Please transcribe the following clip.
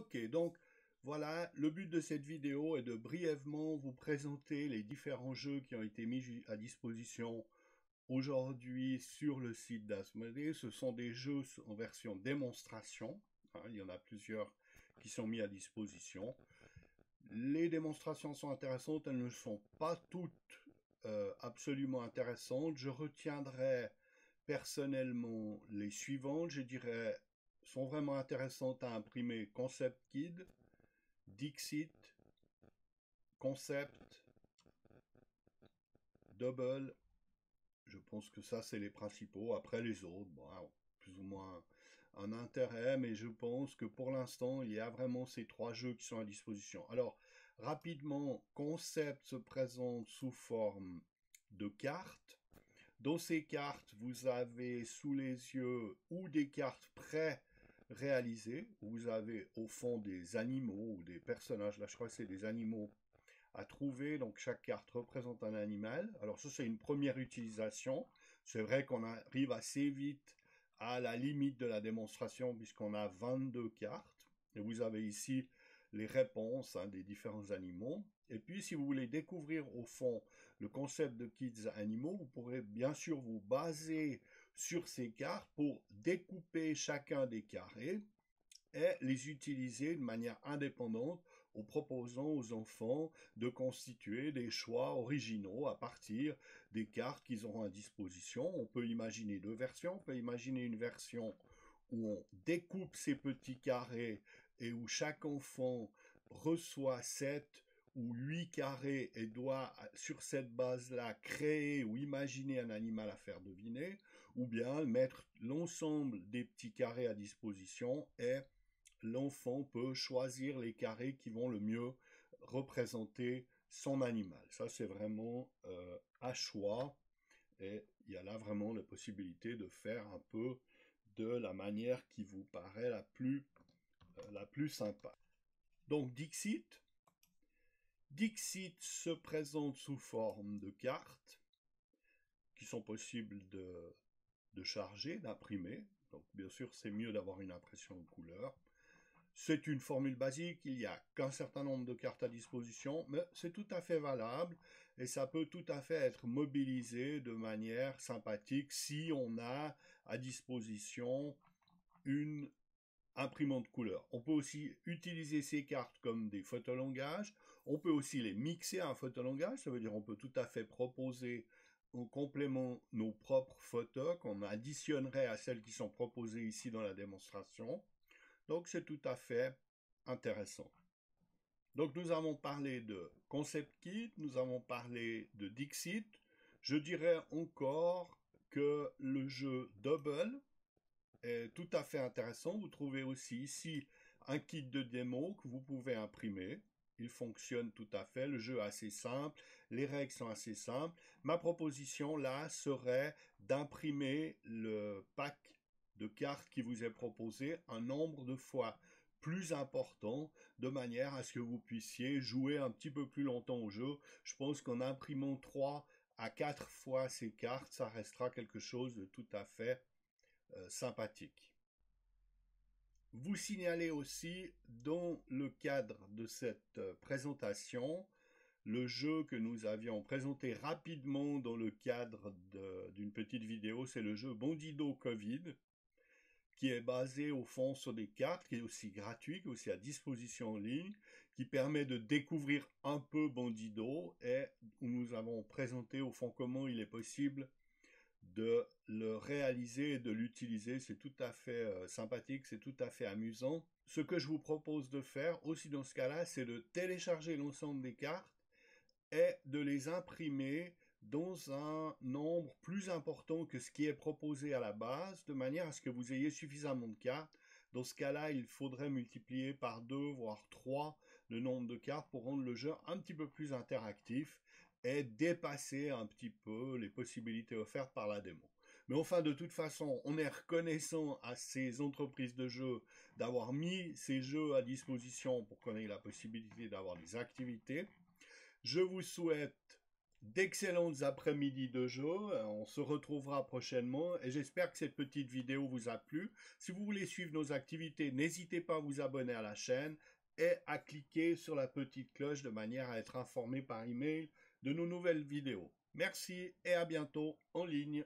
Ok, donc voilà, le but de cette vidéo est de brièvement vous présenter les différents jeux qui ont été mis à disposition aujourd'hui sur le site d'Asmodée. Ce sont des jeux en version démonstration, hein, il y en a plusieurs qui sont mis à disposition. Les démonstrations sont intéressantes, elles ne sont pas toutes absolument intéressantes. Je retiendrai personnellement les suivantes, je dirais, sont vraiment intéressantes à imprimer: Concept Kid, Dixit, Concept, Double. Je pense que ça, c'est les principaux. Après, les autres, bon, plus ou moins un intérêt, mais je pense que pour l'instant, il y a vraiment ces trois jeux qui sont à disposition. Alors, rapidement, Concept se présente sous forme de cartes. Dans ces cartes, vous avez sous les yeux ou des cartes pré-réalisées, où vous avez au fond des animaux ou des personnages. Là, je crois que c'est des animaux à trouver. Donc, chaque carte représente un animal. Alors, ça, c'est une première utilisation. C'est vrai qu'on arrive assez vite à la limite de la démonstration, puisqu'on a 22 cartes. Et vous avez ici les réponses des différents animaux. Et puis, si vous voulez découvrir au fond le concept de Kids Animaux, vous pourrez bien sûr vous baser sur ces cartes pour découper chacun des carrés et les utiliser de manière indépendante en proposant aux enfants de constituer des choix originaux à partir des cartes qu'ils auront à disposition. On peut imaginer deux versions. On peut imaginer une version où on découpe ces petits carrés et où chaque enfant reçoit 7 ou 8 carrés et doit, sur cette base-là, créer ou imaginer un animal à faire deviner, ou bien mettre l'ensemble des petits carrés à disposition et l'enfant peut choisir les carrés qui vont le mieux représenter son animal. Ça, c'est vraiment à choix. Et il y a là vraiment la possibilité de faire un peu de la manière qui vous paraît la plus sympa. Donc, Dixit. Dixit se présente sous forme de cartes qui sont possibles de charger, d'imprimer. Donc, bien sûr, c'est mieux d'avoir une impression en couleur. C'est une formule basique, il n'y a qu'un certain nombre de cartes à disposition, mais c'est tout à fait valable et ça peut tout à fait être mobilisé de manière sympathique si on a à disposition une imprimante couleur. On peut aussi utiliser ces cartes comme des photolongages, on peut aussi les mixer à un photolongage, ça veut dire on peut tout à fait proposer en complément nos propres photos qu'on additionnerait à celles qui sont proposées ici dans la démonstration. Donc, c'est tout à fait intéressant. Donc, nous avons parlé de Concept Kit, nous avons parlé de Dixit. Je dirais encore que le jeu Double est tout à fait intéressant. Vous trouvez aussi ici un kit de démo que vous pouvez imprimer. Il fonctionne tout à fait. Le jeu est assez simple. Les règles sont assez simples. Ma proposition là serait d'imprimer le pack de cartes qui vous est proposé un nombre de fois plus important, de manière à ce que vous puissiez jouer un petit peu plus longtemps au jeu. Je pense qu'en imprimant 3 à 4 fois ces cartes, ça restera quelque chose de tout à fait sympathique. Vous signalez aussi, dans le cadre de cette présentation, le jeu que nous avions présenté rapidement dans le cadre d'une petite vidéo, c'est le jeu Bandido Covid, qui est basé au fond sur des cartes, qui est aussi gratuit, qui est aussi à disposition en ligne, qui permet de découvrir un peu Bandido et où nous avons présenté au fond comment il est possible de le réaliser et de l'utiliser. C'est tout à fait sympathique, c'est tout à fait amusant. Ce que je vous propose de faire aussi dans ce cas-là, c'est de télécharger l'ensemble des cartes et de les imprimer dans un nombre plus important que ce qui est proposé à la base, de manière à ce que vous ayez suffisamment de cartes. Dans ce cas-là, il faudrait multiplier par 2, voire 3 le nombre de cartes pour rendre le jeu un petit peu plus interactif et dépasser un petit peu les possibilités offertes par la démo. Mais enfin, de toute façon, on est reconnaissant à ces entreprises de jeux d'avoir mis ces jeux à disposition pour qu'on ait la possibilité d'avoir des activités. Je vous souhaite d'excellentes après-midi de jeu. On se retrouvera prochainement et j'espère que cette petite vidéo vous a plu. Si vous voulez suivre nos activités, n'hésitez pas à vous abonner à la chaîne et à cliquer sur la petite cloche de manière à être informé par email de nos nouvelles vidéos. Merci et à bientôt en ligne.